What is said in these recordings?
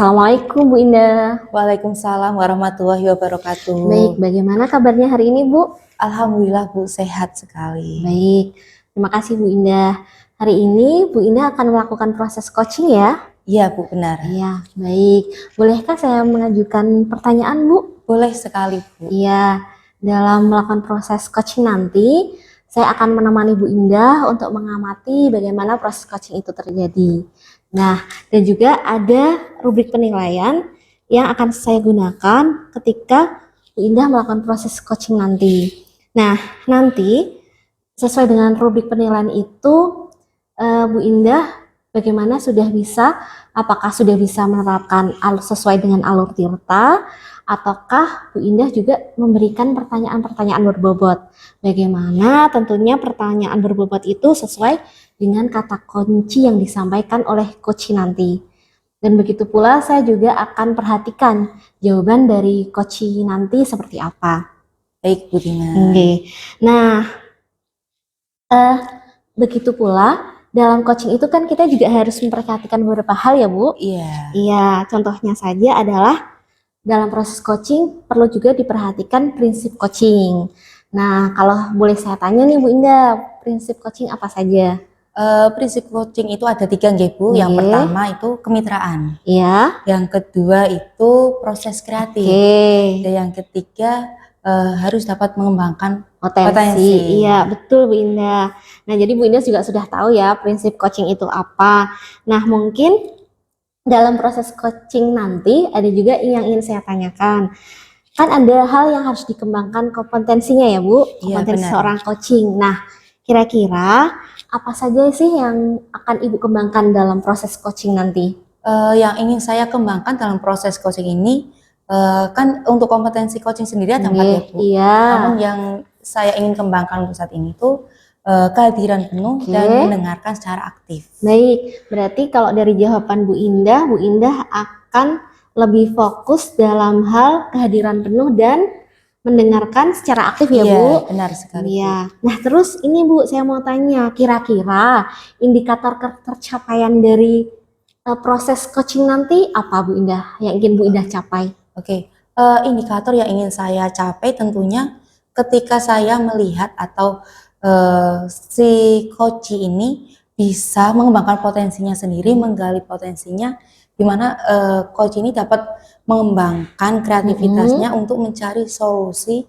Assalamualaikum Bu Indah. Waalaikumsalam warahmatullahi wabarakatuh. Baik, bagaimana kabarnya hari ini Bu? Alhamdulillah Bu, sehat sekali. Baik, terima kasih Bu Indah. Hari ini Bu Indah akan melakukan proses coaching ya? Iya Bu, benar. Iya, baik. Bolehkah saya mengajukan pertanyaan Bu? Boleh sekali Bu. Iya, dalam melakukan proses coaching nanti, saya akan menemani Bu Indah untuk mengamati bagaimana proses coaching itu terjadi. Nah, dan juga ada rubrik penilaian yang akan saya gunakan ketika Bu Indah melakukan proses coaching nanti. Nah, nanti sesuai dengan rubrik penilaian itu, Bu Indah bagaimana apakah sudah bisa menerapkan sesuai dengan alur Tirta, ataukah Bu Indah juga memberikan pertanyaan-pertanyaan berbobot. Bagaimana tentunya pertanyaan berbobot itu sesuai dengan kata kunci yang disampaikan oleh coach nanti. Dan begitu pula saya juga akan perhatikan jawaban dari coach nanti seperti apa. Baik Bu Dina. Oke. Nah, begitu pula dalam coaching itu kan kita juga harus memperhatikan beberapa hal ya Bu. Iya. Iya, contohnya saja adalah dalam proses coaching perlu juga diperhatikan prinsip coaching. Nah, kalau boleh saya tanya nih Bu Indah, prinsip coaching apa saja? Prinsip coaching itu ada 3 nggih Bu. Yang pertama itu kemitraan. Iya. Yang kedua itu proses kreatif. Dan yang ketiga harus dapat mengembangkan potensi. Iya, betul Bu Indah. Nah, jadi Bu Indah juga sudah tahu ya prinsip coaching itu apa. Nah, mungkin dalam proses coaching nanti ada juga yang ingin saya tanyakan. Kan ada hal yang harus dikembangkan kompetensinya ya Bu, kompetensi seorang coaching. Nah, kira-kira apa saja sih yang akan Ibu kembangkan dalam proses coaching nanti? Yang ingin saya kembangkan dalam proses coaching ini, kan untuk kompetensi coaching sendiri ada 4 ya Bu. Iya. Namun yang saya ingin kembangkan untuk saat ini tuh kehadiran penuh dan mendengarkan secara aktif. Baik, berarti kalau dari jawaban Bu Indah akan lebih fokus dalam hal kehadiran penuh dan mendengarkan secara aktif ya Bu? Iya, benar sekali. Iya. Nah, terus ini Bu, saya mau tanya, kira-kira indikator tercapaian dari proses coaching nanti apa Bu Indah yang ingin Bu Indah capai? Oke, indikator yang ingin saya capai tentunya ketika saya melihat atau si coach ini bisa mengembangkan potensinya sendiri, menggali potensinya, di mana coach ini dapat mengembangkan kreativitasnya untuk mencari solusi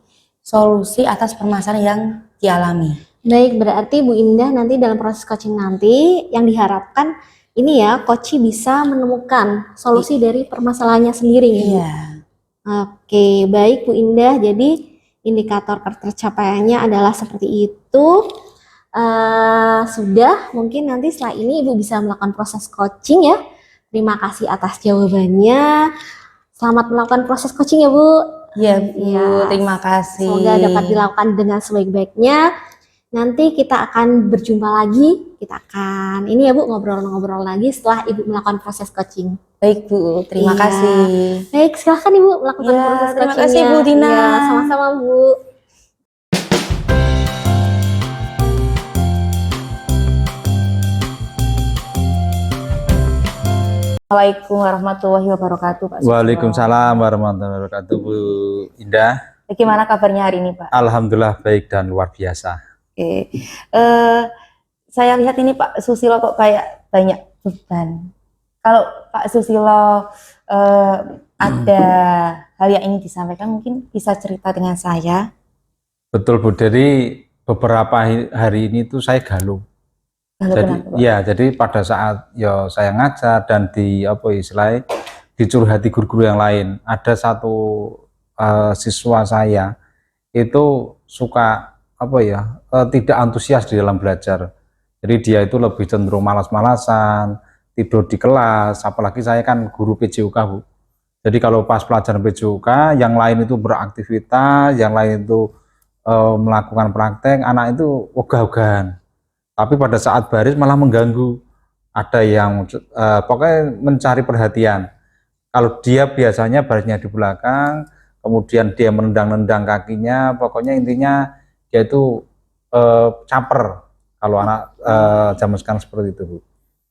atas permasalahan yang dialami. Baik, berarti Bu Indah nanti dalam proses coaching nanti yang diharapkan ini ya, coach bisa menemukan solusi dari permasalahannya sendiri. Iya. Oke, baik Bu Indah. Jadi indikator tercapaiannya adalah seperti itu. Sudah, mungkin nanti setelah ini Ibu bisa melakukan proses coaching ya. Terima kasih atas jawabannya. Selamat melakukan proses coaching ya Bu. Iya Bu, terima kasih. Semoga dapat dilakukan dengan sebaik-baiknya. Nanti kita akan berjumpa lagi. Kita akan ini ya Bu, ngobrol-ngobrol lagi setelah Ibu melakukan proses coaching. Baik Bu, terima kasih. Baik, silahkan Ibu melakukan proses coachingnya. Terima kasih Bu Dina. Ya, sama-sama Bu. Assalamualaikum warahmatullahi wabarakatuh Pak. Waalaikumsalam warahmatullahi wabarakatuh Bu Indah. Bagaimana kabarnya hari ini Pak? Alhamdulillah baik dan luar biasa. Oke, saya lihat ini Pak Susilo kok kayak banyak beban. Kalau Pak Susilo ada hal yang ingin disampaikan, mungkin bisa cerita dengan saya. Betul Bu, dari beberapa hari ini tuh saya galau. Jadi pada saat saya ngajar dan istilahnya dicurhati guru-guru yang lain, ada satu siswa saya itu suka tidak antusias di dalam belajar. Jadi dia itu lebih cenderung malas-malasan, tidur di kelas. Apalagi saya kan guru PJUK Bu. Jadi kalau pas pelajaran PJUK, yang lain itu beraktivitas, yang lain itu melakukan praktek, anak itu ogah-ogahan. Tapi pada saat baris malah mengganggu. Ada yang pokoknya mencari perhatian. Kalau dia biasanya barisnya di belakang, kemudian dia menendang-nendang kakinya, pokoknya intinya dia itu caper. Kalau anak zaman sekarang seperti itu Bu.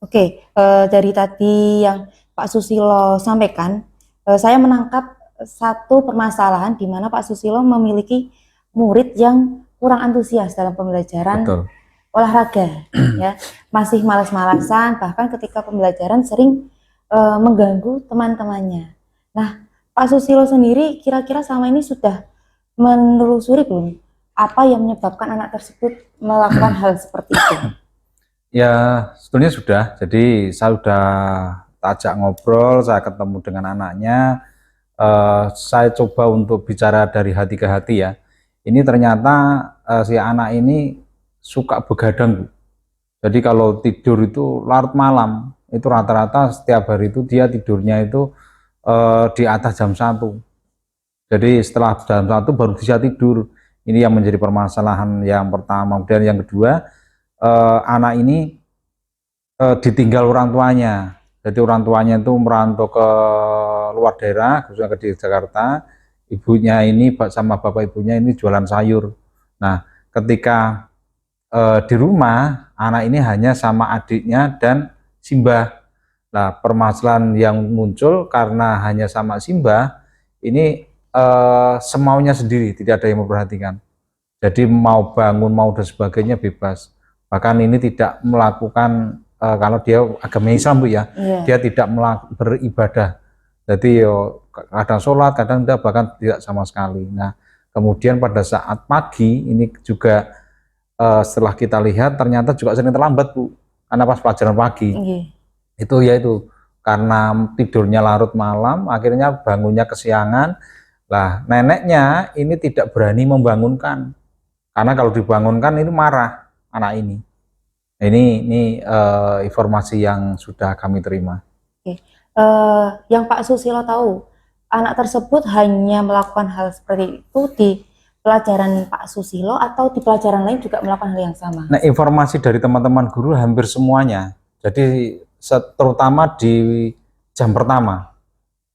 Oke, dari tadi yang Pak Susilo sampaikan, saya menangkap satu permasalahan di mana Pak Susilo memiliki murid yang kurang antusias dalam pembelajaran Betul. olahraga, ya, masih malas-malasan, bahkan ketika pembelajaran sering mengganggu teman-temannya. Nah, Pak Susilo sendiri kira-kira selama ini sudah menelusuri belum apa yang menyebabkan anak tersebut melakukan hal seperti itu? Ya, sebetulnya sudah. Jadi saya sudah ajak ngobrol, saya ketemu dengan anaknya. Saya coba untuk bicara dari hati ke hati ya. Ini ternyata si anak ini suka begadang, Bu. Jadi kalau tidur itu larut malam, itu rata-rata setiap hari itu dia tidurnya itu di atas jam 1. Jadi setelah jam 1 baru bisa tidur. Ini yang menjadi permasalahan yang pertama. Kemudian yang kedua, anak ini ditinggal orang tuanya. Jadi orang tuanya itu merantau ke luar daerah, khususnya ke Jakarta. Ibunya ini sama bapak ibunya ini jualan sayur. Nah, ketika di rumah, anak ini hanya sama adiknya dan Simbah. Nah, permasalahan yang muncul karena hanya sama Simbah, ini semaunya sendiri, tidak ada yang memperhatikan. Jadi mau bangun, mau dan sebagainya bebas. Bahkan ini tidak melakukan, kalau dia agama Islam, Bu ya, Iya. dia tidak beribadah. Jadi yo kadang sholat, kadang tidak, bahkan tidak sama sekali. Nah, kemudian pada saat pagi ini juga setelah kita lihat ternyata juga sering terlambat, Bu. Karena pas pelajaran pagi Iya. itu ya itu karena tidurnya larut malam, akhirnya bangunnya kesiangan. Lah, neneknya ini tidak berani membangunkan. Karena kalau dibangunkan itu marah anak ini. Ini informasi yang sudah kami terima. Oke. Yang Pak Susilo tahu, anak tersebut hanya melakukan hal seperti itu di pelajaran Pak Susilo atau di pelajaran lain juga melakukan hal yang sama? Nah, informasi dari teman-teman guru hampir semuanya. Jadi terutama di jam pertama.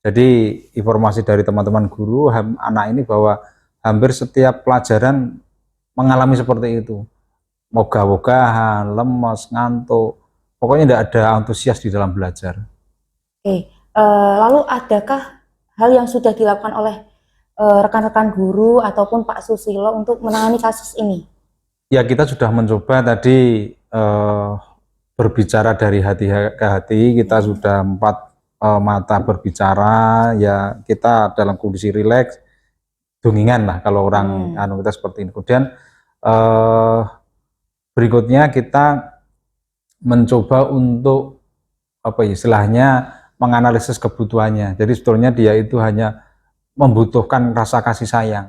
Jadi informasi dari teman-teman guru anak ini bahwa hampir setiap pelajaran mengalami seperti itu. Mogah-mogahan, lemes, ngantuk. Pokoknya tidak ada antusias di dalam belajar. Oke. Lalu adakah hal yang sudah dilakukan oleh rekan-rekan guru ataupun Pak Susilo untuk menangani kasus ini? Ya, kita sudah mencoba tadi berbicara dari hati ke hati. Kita sudah 4 mata berbicara. Ya, kita dalam kondisi rileks, dungingan lah kalau orang anu kita seperti ini. Kemudian berikutnya kita mencoba untuk apa ya, istilahnya menganalisis kebutuhannya. Jadi sebetulnya dia itu hanya membutuhkan rasa kasih sayang.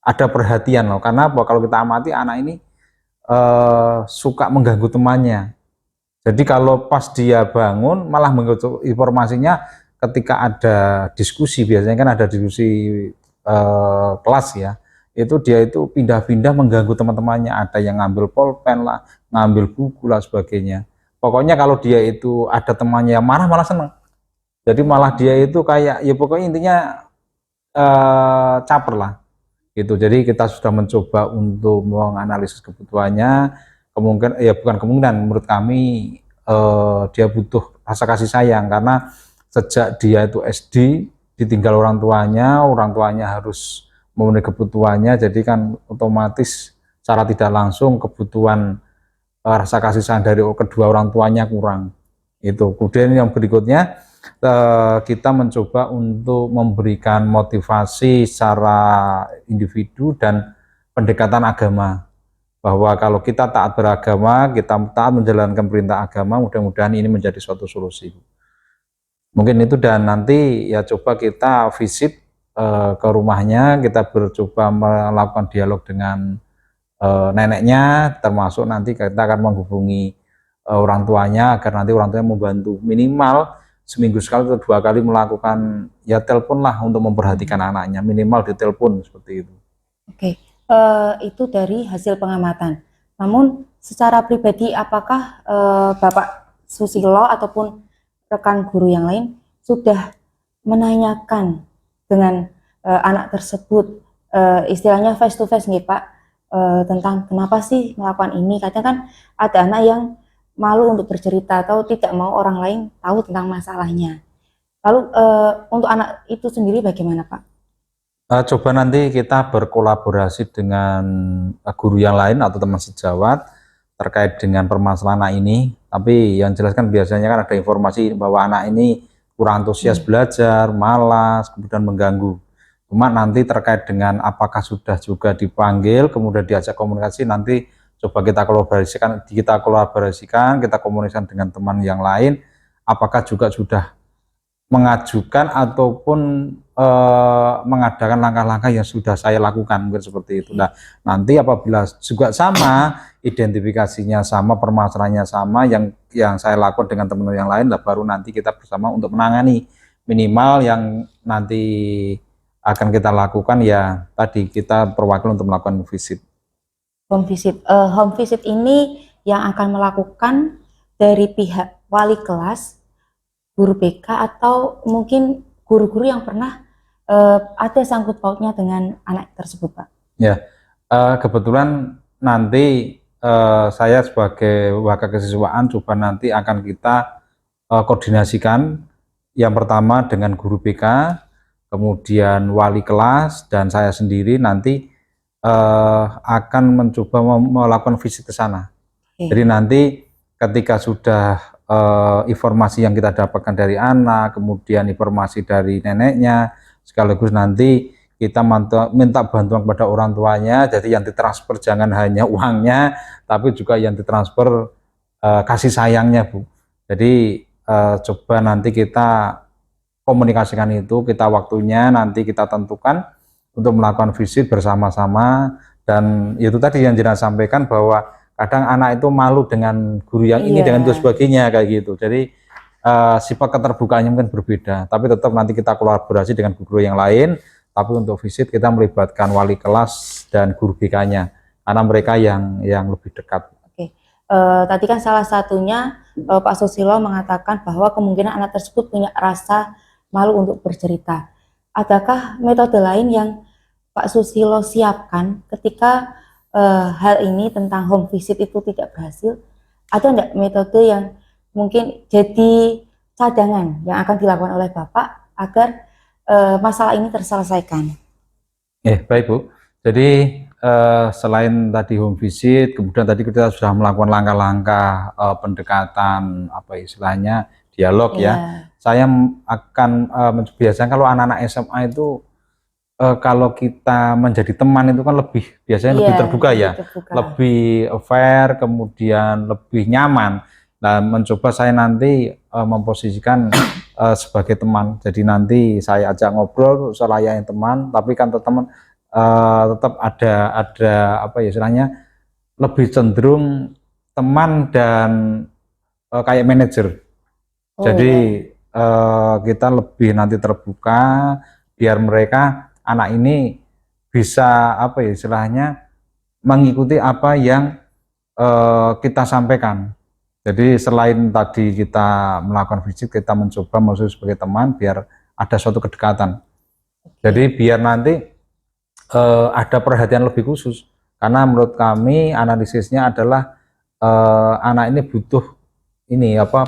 Ada perhatian loh. Karena apa? Kalau kita amati anak ini suka mengganggu temannya. Jadi kalau pas dia bangun malah mengganggu informasinya ketika ada diskusi, biasanya kan ada diskusi kelas ya. Itu dia itu pindah-pindah mengganggu teman-temannya, ada yang ngambil pulpen lah, ngambil buku lah sebagainya. Pokoknya kalau dia itu ada temannya yang marah malah seneng. Jadi malah dia itu kayak ya pokoknya intinya caper lah gitu. Jadi kita sudah mencoba untuk menganalisis kebutuhannya. Kemungkinan ya bukan kemungkinan, menurut kami dia butuh rasa kasih sayang karena sejak dia itu SD ditinggal orang tuanya harus memenuhi kebutuhannya, jadi kan otomatis secara tidak langsung kebutuhan rasa kasih sayang dari kedua orang tuanya kurang. Itu. Kemudian yang berikutnya kita mencoba untuk memberikan motivasi secara individu dan pendekatan agama, bahwa kalau kita taat beragama, kita taat menjalankan perintah agama, mudah-mudahan ini menjadi suatu solusi. Mungkin itu, dan nanti ya coba kita visit ke rumahnya, kita coba melakukan dialog dengan neneknya, termasuk nanti kita akan menghubungi orang tuanya agar nanti orang tuanya membantu minimal seminggu sekali atau 2 kali melakukan ya telepon lah untuk memperhatikan anaknya, minimal di telepon seperti itu. Oke, itu dari hasil pengamatan. Namun secara pribadi apakah Bapak Susilo ataupun rekan guru yang lain sudah menanyakan dengan anak tersebut, istilahnya face to face nih Pak, tentang kenapa sih melakukan ini? Kadang kan ada anak yang malu untuk bercerita atau tidak mau orang lain tahu tentang masalahnya. Lalu untuk anak itu sendiri bagaimana Pak? Coba nanti kita berkolaborasi dengan guru yang lain atau teman sejawat terkait dengan permasalahan anak ini. Tapi yang jelas kan biasanya kan ada informasi bahwa anak ini kurang antusias belajar, malas, kemudian mengganggu. Cuma nanti terkait dengan apakah sudah juga dipanggil, kemudian diajak komunikasi, nanti coba kita kolaborasikan, kita komunikasikan dengan teman yang lain, apakah juga sudah mengajukan ataupun mengadakan langkah-langkah yang sudah saya lakukan, mungkin seperti itu. Nah, nanti apabila juga sama, identifikasinya sama, permasalahannya sama, yang saya lakukan dengan teman-teman yang lain, lah baru nanti kita bersama untuk menangani. Minimal yang nanti akan kita lakukan ya tadi kita perwakilan untuk melakukan visit. Home visit. Home visit ini yang akan melakukan dari pihak wali kelas, guru BK, atau mungkin guru-guru yang pernah ada sangkut pautnya dengan anak tersebut, Pak. Ya, kebetulan nanti saya sebagai wakil kesiswaan coba nanti akan kita koordinasikan yang pertama dengan guru BK, kemudian wali kelas, dan saya sendiri nanti akan mencoba melakukan visit ke sana. Jadi nanti ketika sudah informasi yang kita dapatkan dari anak, kemudian informasi dari neneknya, sekaligus nanti kita minta bantuan kepada orang tuanya, jadi yang ditransfer jangan hanya uangnya, tapi juga yang ditransfer kasih sayangnya, Bu. Jadi coba nanti kita komunikasikan itu, kita waktunya nanti kita tentukan untuk melakukan visit bersama-sama. Dan itu tadi yang Jenna sampaikan bahwa kadang anak itu malu dengan guru yang ini, dengan itu sebagainya, kayak gitu. Jadi sifat keterbukaannya mungkin berbeda, tapi tetap nanti kita kolaborasi dengan guru yang lain. Tapi untuk visit kita melibatkan wali kelas dan guru BK-nya, karena mereka yang lebih dekat. Oke, tadi kan salah satunya Pak Susilo mengatakan bahwa kemungkinan anak tersebut punya rasa malu untuk bercerita. Adakah metode lain yang Pak Susilo siapkan ketika hal ini tentang home visit itu tidak berhasil? Ada enggak metode yang mungkin jadi cadangan yang akan dilakukan oleh Bapak agar masalah ini terselesaikan? Baik, Bu. Jadi selain tadi home visit, kemudian tadi kita sudah melakukan langkah-langkah pendekatan, apa istilahnya, dialog ya. Saya akan biasanya kalau anak-anak SMA itu kalau kita menjadi teman itu kan biasanya lebih terbuka ya, lebih fair, kemudian lebih nyaman. Nah, mencoba saya nanti memposisikan sebagai teman. Jadi nanti saya ajak ngobrol selayaknya teman, tapi kan tetap ada apa ya istilahnya, lebih cenderung teman dan kayak manajer. Jadi kita lebih nanti terbuka biar mereka anak ini bisa apa ya istilahnya mengikuti apa yang kita sampaikan. Jadi selain tadi kita melakukan visit, kita mencoba masuk sebagai teman biar ada suatu kedekatan. Jadi biar nanti ada perhatian lebih khusus, karena menurut kami analisisnya adalah anak ini butuh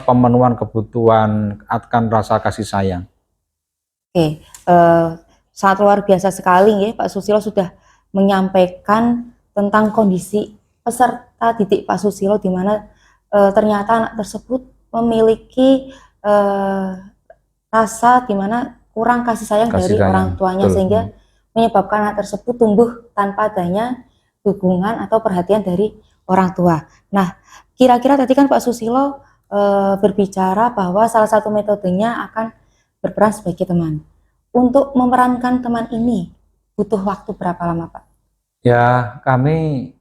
pemenuhan kebutuhan akan rasa kasih sayang. Oke, sangat luar biasa sekali ya, Pak Susilo sudah menyampaikan tentang kondisi peserta didik Pak Susilo, di mana ternyata anak tersebut memiliki rasa di mana kurang kasih sayang dari orang tuanya. Betul. Sehingga menyebabkan anak tersebut tumbuh tanpa adanya dukungan atau perhatian dari orang tua. Nah, kira-kira tadi kan Pak Susilo berbicara bahwa salah satu metodenya akan berperan sebagai teman. Untuk memerankan teman ini butuh waktu berapa lama, Pak? Ya, kami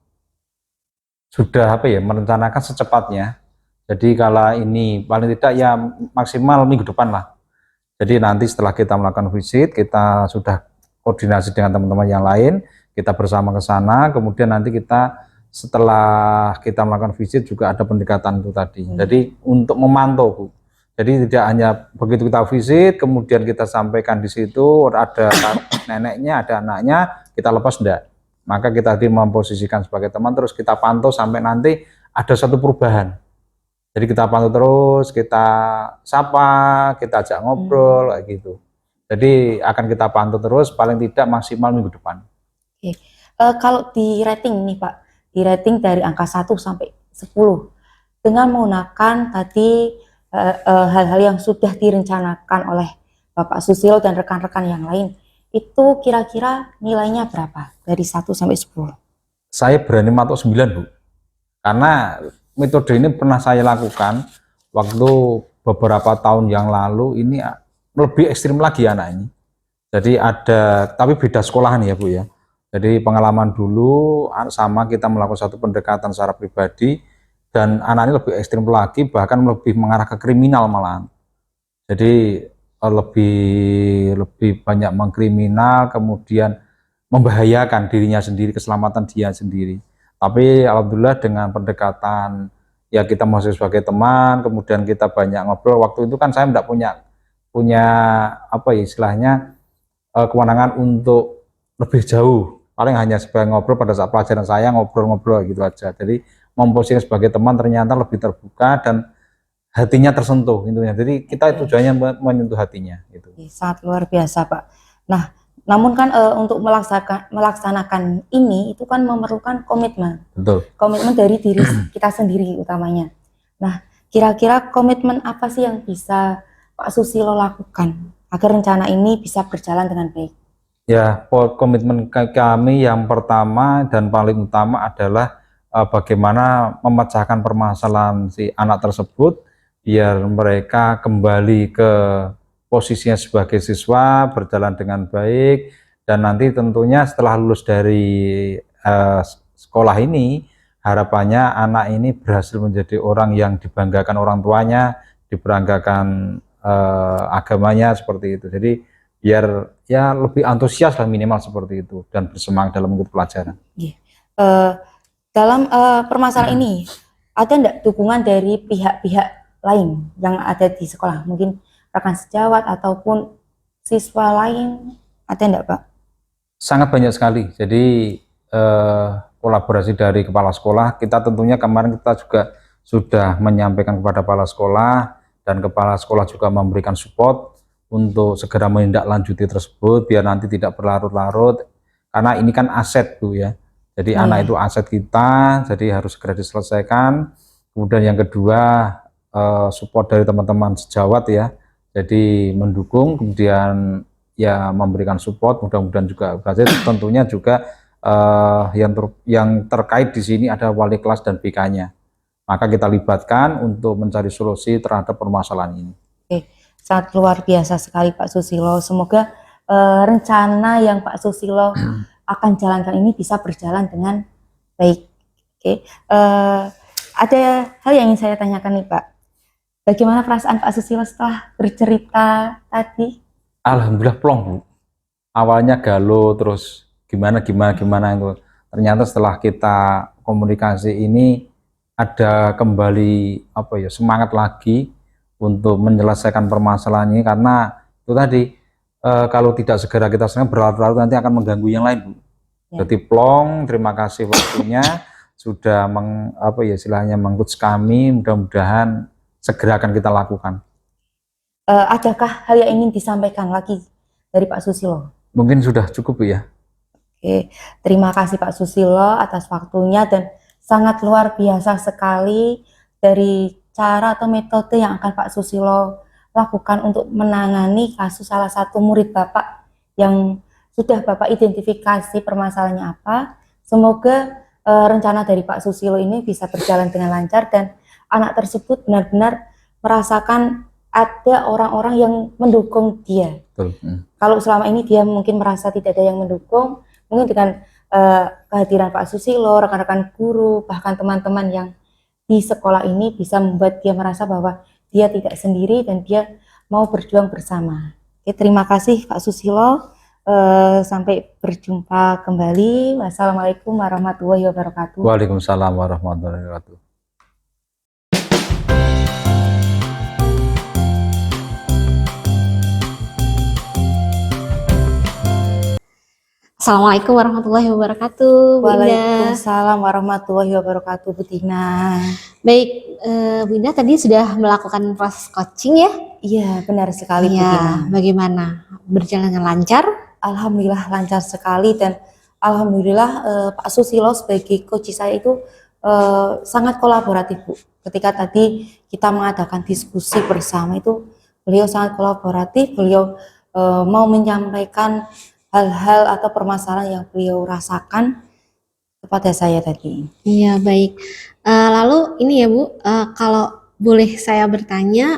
sudah merencanakan secepatnya. Jadi kalau ini paling tidak ya maksimal minggu depan lah. Jadi nanti setelah kita melakukan visit, kita sudah koordinasi dengan teman-teman yang lain, kita bersama ke sana, kemudian nanti kita setelah kita melakukan visit juga ada pendekatan itu tadi. Jadi untuk memantau, Bu. Jadi tidak hanya begitu kita visit, kemudian kita sampaikan di situ ada neneknya, ada anaknya, kita lepas enggak. Maka kita memposisikan sebagai teman, terus kita pantau sampai nanti ada satu perubahan. Jadi kita pantau terus, kita sapa, kita ajak ngobrol kayak gitu. Jadi akan kita pantau terus paling tidak maksimal minggu depan. Oke. Kalau di rating nih Pak, di rating dari angka 1 sampai 10 dengan menggunakan tadi hal-hal yang sudah direncanakan oleh Bapak Susilo dan rekan-rekan yang lain, itu kira-kira nilainya berapa dari 1 sampai 10? Saya berani matok 9, Bu. Karena metode ini pernah saya lakukan waktu beberapa tahun yang lalu, ini lebih ekstrim lagi anak ini. Jadi ada, tapi beda sekolahan ya Bu ya. Jadi pengalaman dulu sama kita melakukan satu pendekatan secara pribadi, dan anak ini lebih ekstrim lagi, bahkan lebih mengarah ke kriminal malahan. Jadi lebih banyak mengkriminal, kemudian membahayakan dirinya sendiri, keselamatan dia sendiri. Tapi alhamdulillah dengan pendekatan ya kita masih sebagai teman, kemudian kita banyak ngobrol. Waktu itu kan saya tidak punya apa ya istilahnya kewenangan untuk lebih jauh. Paling hanya sebagai ngobrol pada saat pelajaran saya ngobrol-ngobrol gitu aja. Jadi memposisikan sebagai teman ternyata lebih terbuka dan hatinya tersentuh intinya. Jadi kita tujuannya menyentuh hatinya gitu. Sangat luar biasa Pak. Nah, namun kan untuk melaksanakan ini itu kan memerlukan komitmen. Betul. Komitmen dari diri kita sendiri utamanya. Nah, kira-kira komitmen apa sih yang bisa Pak Susilo lakukan agar rencana ini bisa berjalan dengan baik? Ya, komitmen kami yang pertama dan paling utama adalah bagaimana memecahkan permasalahan si anak tersebut biar mereka kembali ke posisinya sebagai siswa, berjalan dengan baik, dan nanti tentunya setelah lulus dari sekolah ini, harapannya anak ini berhasil menjadi orang yang dibanggakan orang tuanya, dibanggakan agamanya seperti itu. Jadi biar ya lebih antusias lah minimal seperti itu dan bersemangat dalam mengikuti pelajaran. Dalam permasalahan ini ada enggak dukungan dari pihak-pihak lain yang ada di sekolah, mungkin rekan sejawat ataupun siswa lain, ada enggak Pak? Sangat banyak sekali. Jadi kolaborasi dari kepala sekolah, kita tentunya kemarin kita juga sudah menyampaikan kepada kepala sekolah, dan kepala sekolah juga memberikan support untuk segera menindaklanjuti tersebut biar nanti tidak berlarut-larut, karena ini kan aset Bu ya. Jadi anak itu aset kita, jadi harus segera diselesaikan. Kemudian yang kedua support dari teman-teman sejawat ya, jadi mendukung, kemudian ya memberikan support, mudah-mudahan juga berhasil. Tentunya juga yang terkait di sini ada wali kelas dan BK-nya, maka kita libatkan untuk mencari solusi terhadap permasalahan ini. Oke, sangat luar biasa sekali Pak Susilo. Semoga rencana yang Pak Susilo akan jalankan ini bisa berjalan dengan baik. Oke, ada hal yang ingin saya tanyakan nih Pak. Bagaimana perasaan Pak Susilo setelah bercerita tadi? Alhamdulillah plong Bu. Awalnya galau, terus gimana itu. Ternyata setelah kita komunikasi ini ada kembali apa ya semangat lagi untuk menyelesaikan permasalahan ini, karena itu tadi kalau tidak segera kita selesaikan berlarut-larut nanti akan mengganggu yang lain Bu. Ya. Jadi plong, terima kasih waktunya sudah istilahnya mengcoach kami, mudah-mudahan segera akan kita lakukan. Adakah hal yang ingin disampaikan lagi dari Pak Susilo? Mungkin sudah cukup ya. Oke, terima kasih Pak Susilo atas waktunya, dan sangat luar biasa sekali dari cara atau metode yang akan Pak Susilo lakukan untuk menangani kasus salah satu murid Bapak yang sudah Bapak identifikasi permasalahannya apa. Semoga rencana dari Pak Susilo ini bisa berjalan dengan lancar dan anak tersebut benar-benar merasakan ada orang-orang yang mendukung dia. Betul. Kalau selama ini dia mungkin merasa tidak ada yang mendukung, mungkin dengan kehadiran Pak Susilo, rekan-rekan guru, bahkan teman-teman yang di sekolah ini bisa membuat dia merasa bahwa dia tidak sendiri dan dia mau berjuang bersama. Oke, terima kasih Pak Susilo. Sampai berjumpa kembali. Wassalamualaikum warahmatullahi wabarakatuh. Waalaikumsalam warahmatullahi wabarakatuh. Assalamualaikum warahmatullahi wabarakatuh. Waalaikumsalam warahmatullahi wabarakatuh, Bu Tina. Baik, Bu Indah tadi sudah melakukan proses coaching ya? Iya, benar sekali Bu Iya, Tina. bagaimana? Berjalan dengan lancar? Alhamdulillah lancar sekali dan alhamdulillah Pak Susilo sebagai coach saya itu sangat kolaboratif Bu. Ketika tadi kita mengadakan diskusi bersama itu beliau sangat kolaboratif, beliau mau menyampaikan hal-hal atau permasalahan yang beliau rasakan kepada saya tadi. Iya, baik. Lalu ini ya Bu, kalau boleh saya bertanya,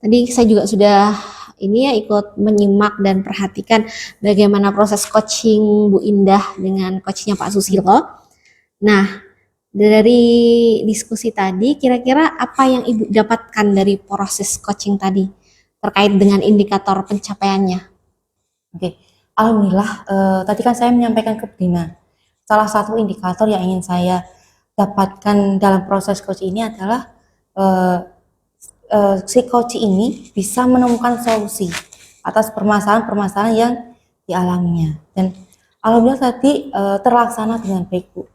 tadi saya juga sudah ini ya ikut menyimak dan perhatikan bagaimana proses coaching Bu Indah dengan coachnya Pak Susilo. Nah, dari diskusi tadi, kira-kira apa yang Ibu dapatkan dari proses coaching tadi terkait dengan indikator pencapaiannya? Oke, alhamdulillah tadi kan saya menyampaikan ke Dina. Salah satu indikator yang ingin saya dapatkan dalam proses coach ini adalah si coach ini bisa menemukan solusi atas permasalahan-permasalahan yang dialaminya. Dan alhamdulillah tadi terlaksana dengan baik Bu.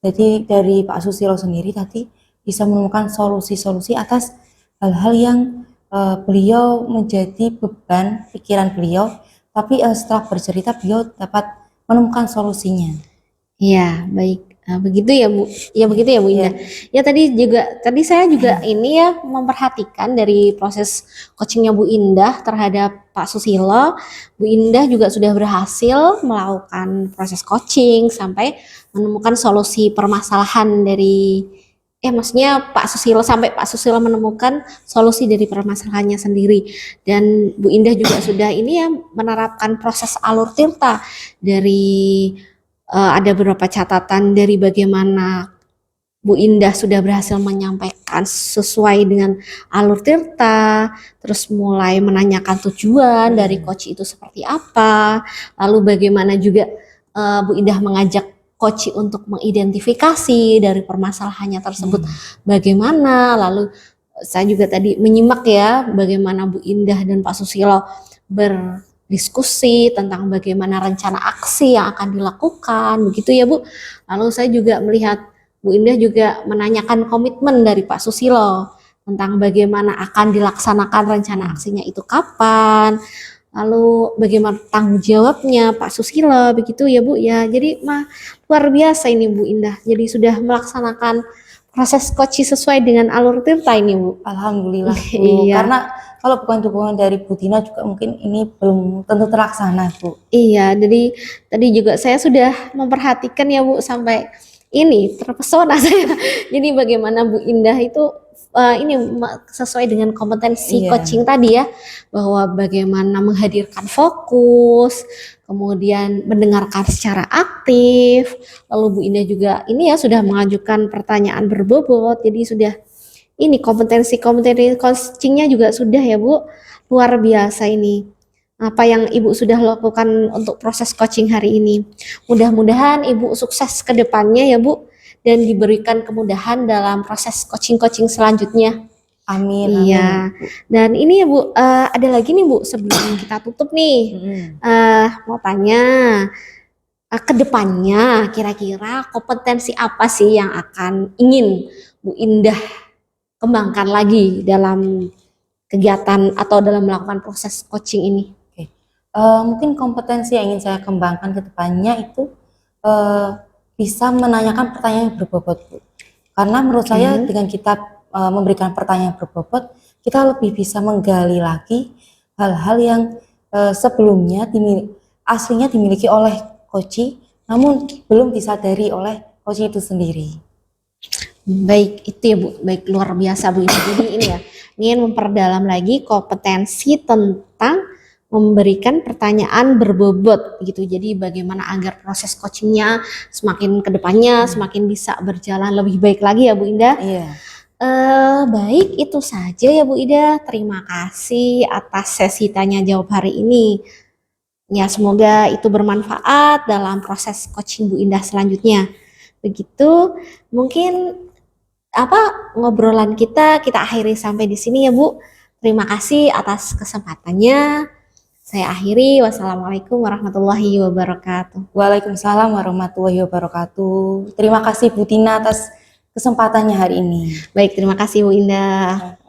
Jadi dari Pak Susilo sendiri tadi bisa menemukan solusi-solusi atas hal-hal yang beliau menjadi beban pikiran beliau, tapi setelah bercerita beliau dapat menemukan solusinya. Iya, baik. Begitu ya Bu. Ya begitu ya Bu Indah. Ya tadi saya juga ini ya memperhatikan dari proses coachingnya Bu Indah terhadap Pak Susilo. Bu Indah juga sudah berhasil melakukan proses coaching sampai menemukan solusi permasalahan dari maksudnya Pak Susilo sampai Pak Susilo menemukan solusi dari permasalahannya sendiri. Dan Bu Indah juga sudah ini ya menerapkan proses alur tirta dari ada beberapa catatan dari bagaimana Bu Indah sudah berhasil menyampaikan sesuai dengan alur tirta, terus mulai menanyakan tujuan dari coach itu seperti apa, lalu bagaimana juga Bu Indah mengajak coach untuk mengidentifikasi dari permasalahannya tersebut bagaimana, lalu saya juga tadi menyimak ya bagaimana Bu Indah dan Pak Susilo berdiskusi tentang bagaimana rencana aksi yang akan dilakukan, begitu ya Bu. Lalu saya juga melihat Bu Indah juga menanyakan komitmen dari Pak Susilo tentang bagaimana akan dilaksanakan rencana aksinya itu kapan, lalu bagaimana tanggung jawabnya Pak Susilo, begitu ya Bu ya. Jadi luar biasa ini Bu Indah. Jadi sudah melaksanakan proses coaching sesuai dengan alur tirta ini Bu. Alhamdulillah Bu. Iya. Karena kalau bukan dukungan dari Bu Tina juga mungkin ini belum tentu terlaksana Bu. Iya, jadi tadi juga saya sudah memperhatikan ya Bu sampai ini terpesona saya. Jadi bagaimana Bu Indah itu ini sesuai dengan kompetensi coaching tadi ya, bahwa bagaimana menghadirkan fokus, kemudian mendengarkan secara aktif. Lalu Bu Indah juga ini ya sudah mengajukan pertanyaan berbobot. Jadi sudah ini kompetensi coachingnya juga sudah ya Bu, luar biasa ini apa yang Ibu sudah lakukan untuk proses coaching hari ini. Mudah-mudahan Ibu sukses ke depannya ya Bu, dan diberikan kemudahan dalam proses coaching-coaching selanjutnya. Amin. Iya. Amin. Dan ini ya Bu, ada lagi nih Bu sebelum kita tutup nih, mau tanya ke depannya kira-kira kompetensi apa sih yang akan ingin Bu Indah kembangkan lagi dalam kegiatan atau dalam melakukan proses coaching ini? Mungkin kompetensi yang ingin saya kembangkan ke depannya itu bisa menanyakan pertanyaan yang berbobot Bu. Karena menurut saya dengan kita memberikan pertanyaan berbobot, kita lebih bisa menggali lagi hal-hal yang sebelumnya aslinya dimiliki oleh coach, namun belum disadari oleh coach itu sendiri. Baik, itu ya Bu, baik, luar biasa Bu. Jadi ini ya, ingin memperdalam lagi kompetensi tentang memberikan pertanyaan berbobot gitu. Jadi bagaimana agar proses coachingnya semakin kedepannya semakin bisa berjalan lebih baik lagi ya Bu Indah. Iya. Baik, itu saja ya Bu Ida. Terima kasih atas sesi tanya jawab hari ini. Ya, semoga itu bermanfaat dalam proses coaching Bu Indah selanjutnya. Begitu, mungkin ngobrolan kita akhiri sampai di sini ya Bu. Terima kasih atas kesempatannya. Saya akhiri. Wassalamualaikum warahmatullahi wabarakatuh. Waalaikumsalam warahmatullahi wabarakatuh. Terima kasih Bu Tina atas kesempatannya hari ini. Baik, terima kasih Bu Indah.